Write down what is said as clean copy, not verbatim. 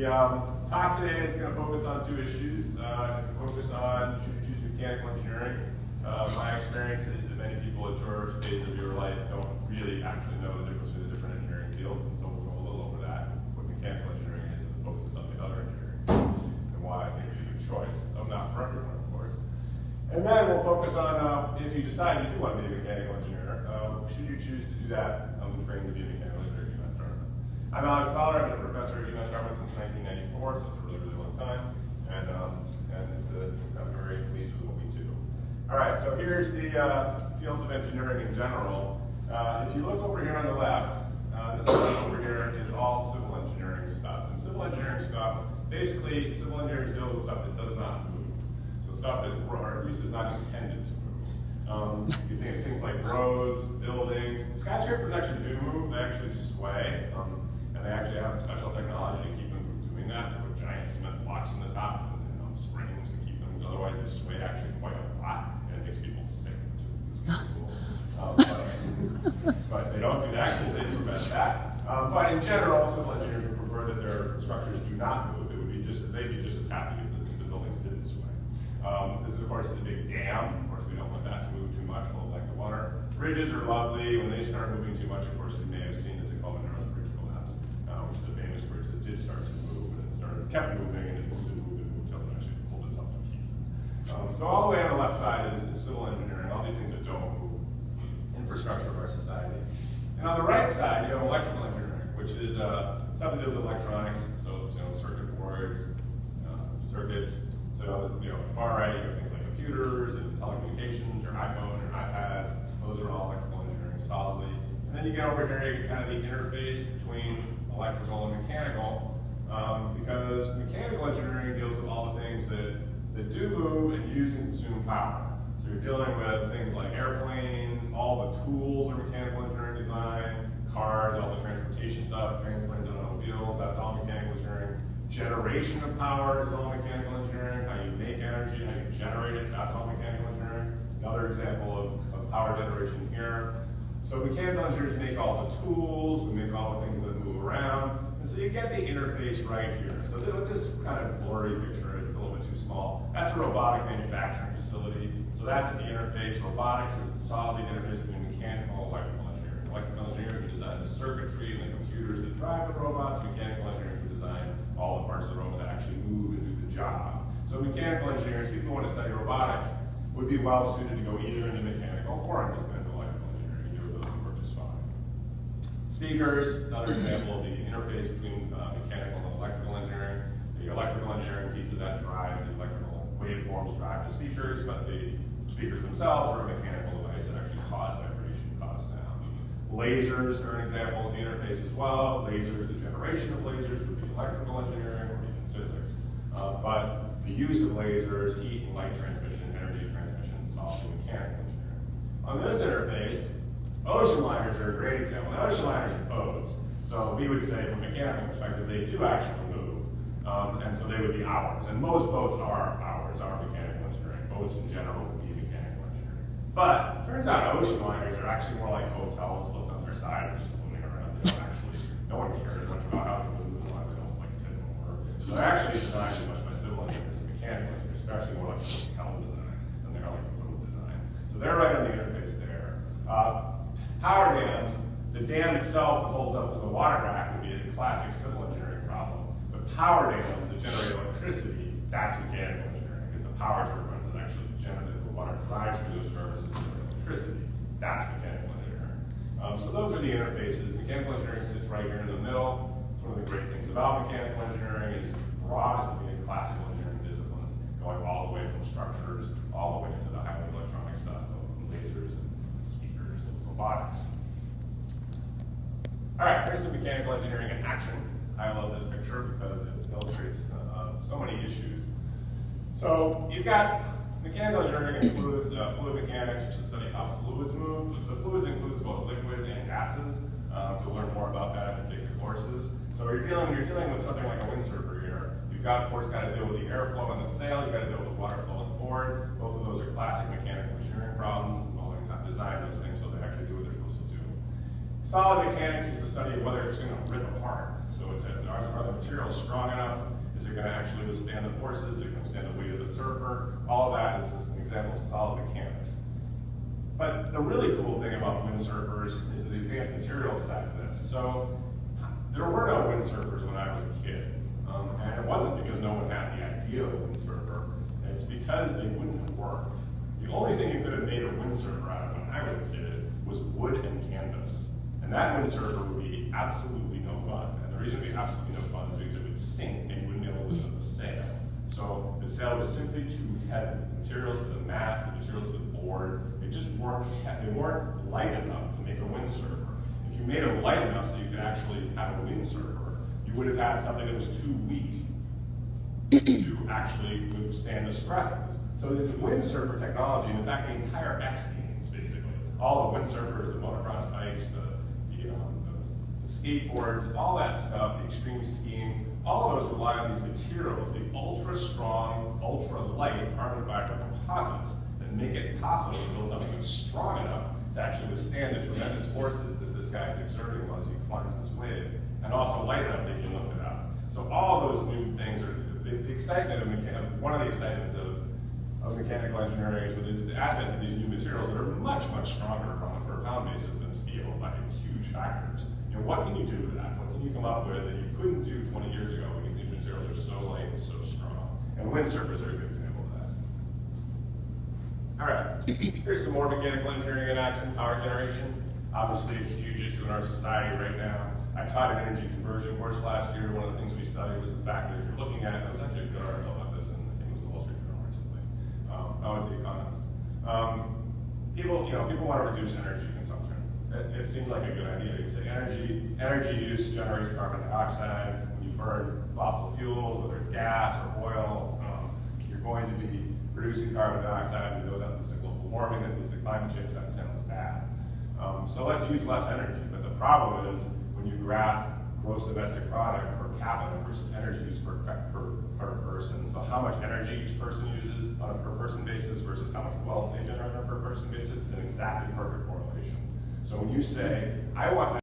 The talk today is going to focus on two issues. It's going to focus on should you choose mechanical engineering. My experience is that many people at your stage of your life don't really actually know the difference between the different engineering fields, and so we'll go a little over that, what mechanical engineering is as opposed to something other engineering, and why I think it's a good choice. Not for everyone, of course. And then we'll focus on if you decide you do want to be a mechanical engineer, should you choose to do that training to be a mechanical engineer at UMass Dartmouth. I'm Alex Fowler. I've been a professor at UMass Dartmouth since 1994, so it's a really, really long time. And I'm very pleased with what we do. All right, so here's the fields of engineering in general. If you look over here on the left, this stuff over here is all civil engineering stuff. And civil engineering stuff, basically, civil engineers deal with stuff that does not move. So stuff that, or at least is not intended to move. You think of things like roads, buildings. Skyscrapers actually do move, they actually sway, and they actually have special technology to keep them from doing that. They put giant cement blocks on the top and springs to keep them, otherwise they sway actually quite a lot, and it makes people sick, which is cool. But they don't do that because they prevent that. But in general, civil engineers would prefer that their structures do not move. It would be they'd be just as happy if the buildings didn't sway. This is, of course, the big dam. Of course, we don't want that to move too much. We'll like the water. Bridges are lovely. When they start moving too much, of course, you may have seen the Tacoma Narrows Bridge collapse, which is a famous bridge that did start to move, and it kept moving, and it moved and moved and moved until it actually pulled itself to pieces. So all the way on the left side is civil engineering, all these things that don't move, infrastructure of our society. And on the right side, you have electrical engineering, which is stuff that deals with electronics, so it's circuit boards, circuits. So far right, you have things like computers and telecommunications, your iPhone, your iPads. Those are all electrical engineering solidly. And then you get over here, you get kind of the interface between electrical and mechanical, because mechanical engineering deals with all the things that do move and use and consume power. So you're dealing with things like airplanes, all the tools are mechanical engineering design, cars, all the transportation stuff, trains, planes, and automobiles, that's all mechanical engineering. Generation of power is all mechanical engineering. How you make energy, how you generate it, that's all mechanical engineering. Another example of power generation here. So mechanical engineers make all the tools, we make all the things that move around, and so you get the interface right here. So with this kind of blurry picture, it's a little bit too small. That's a robotic manufacturing facility. So that's the interface. Robotics is a solid interface between mechanical and electrical engineering. Electrical engineers would design the circuitry and the computers that drive the robots. Mechanical engineers would design all the parts of the robot that actually move and do the job. So mechanical engineers, people who want to study robotics, would be well suited to go either into mechanical or into electrical engineering. Either of those would work just fine. Speakers, another example of the interface between mechanical and electrical engineering. The electrical engineering piece of that drives the electrical waveforms, drive the speakers, but the speakers themselves are a mechanical device that actually cause vibration, cause sound. Lasers are an example of the interface as well. Lasers, the generation of lasers would be electrical engineering or even physics. But the use of lasers, heat and light transmission, energy transmission, is all mechanical engineering. On this interface, ocean liners are a great example. Now, ocean liners are boats. So we would say, from a mechanical perspective, they do actually move. And so they would be ours. And most boats are ours, are mechanical engineering. Boats in general would be mechanical engineering. But it turns out ocean liners are actually more like hotels flipped on their side and just floating around. They don't actually, no one cares much about how they move as long as they don't like tip over. So they're actually designed as much by civil engineers as mechanical engineers. They're actually more like hotel design than they are like boat design. So they're right on the interface there. Power dams, the dam itself that holds up to the water rack would be a classic civil engineering problem. But power dams that generate electricity, that's mechanical engineering, because the power turbines that actually generate the water drives through those turbines and generate electricity. That's mechanical engineering. So those are the interfaces. Mechanical engineering sits right here in the middle. It's one of the great things about mechanical engineering is it's the broadest of the classical engineering disciplines, going all the way from structures all the way into the highly electronic stuff of lasers and speakers and robotics. All right, here's some mechanical engineering in action. I love this picture because it illustrates so many issues. So you've got mechanical engineering includes fluid mechanics, which is the study of how fluids move. So fluids includes both liquids and gases. You'll learn more about that if you take the courses. So when you're dealing with something like a windsurfer here, you've got, of course, got to deal with the airflow on the sail. You've got to deal with the water flow on the board. Both of those are classic mechanical engineering problems. Well, you have designed those things so they actually do what they're supposed to do. Solid mechanics is the study of whether it's going to rip apart. So So it says, are the materials strong enough? Is it going to actually withstand the forces? Is it going to withstand the weight of the surfer? All of that is just an example of solid mechanics. But the really cool thing about windsurfers is the advanced materials side of this. So there were no windsurfers when I was a kid. And it wasn't because no one had the idea of a windsurfer. It's because they wouldn't have worked. The only thing you could have made a windsurfer out of when I was a kid was wood and canvas. And that windsurfer would be absolutely no fun. And the reason it would be absolutely no fun is because it would sink and you wouldn't be able to lift the sail. So the sail was simply too heavy. The materials for the mast, the materials for the board, they weren't light enough to make a windsurfer. If you made them light enough so you could actually have a windsurfer, you would have had something that was too weak to actually withstand the stresses. So the windsurfer technology, and in fact the entire X Games basically, all the windsurfers, the motocross bikes, the skateboards, all that stuff, the extreme skiing, all of those rely on these materials, the ultra strong, ultra light carbon fiber composites that make it possible to build something that's strong enough to actually withstand the tremendous forces that this guy is exerting as he climbs this wave, and also light enough that you can lift it up. So all those new things are, the excitement of one of the excitements of mechanical engineering is with the advent of these new materials that are much, much stronger on a per pound basis than steel by huge factors. You know, what can you do with that? What can you come up with that you couldn't do 20 years ago because these materials are so light and so strong? And windsurfers are a good example of that. All right, here's some more mechanical engineering in action, power generation. Obviously a huge issue in our society right now. I taught an energy conversion course last year. One of the things we studied was the fact that if you're looking at, there was actually a good article about this, and I think it was the Wall Street Journal recently. I was the Economist. People want to reduce energy consumption. It seems like a good idea. You say energy use generates carbon dioxide. When you burn fossil fuels, whether it's gas or oil, you're going to be producing carbon dioxide. We know that leads to global warming, that leads to climate change. That sounds bad. So let's use less energy. But the problem is when you graph gross domestic product per capita versus energy use per person. So how much energy each person uses on a per person basis versus how much wealth they generate on a per person basis, it's an exactly perfect correlation. So when you say, I want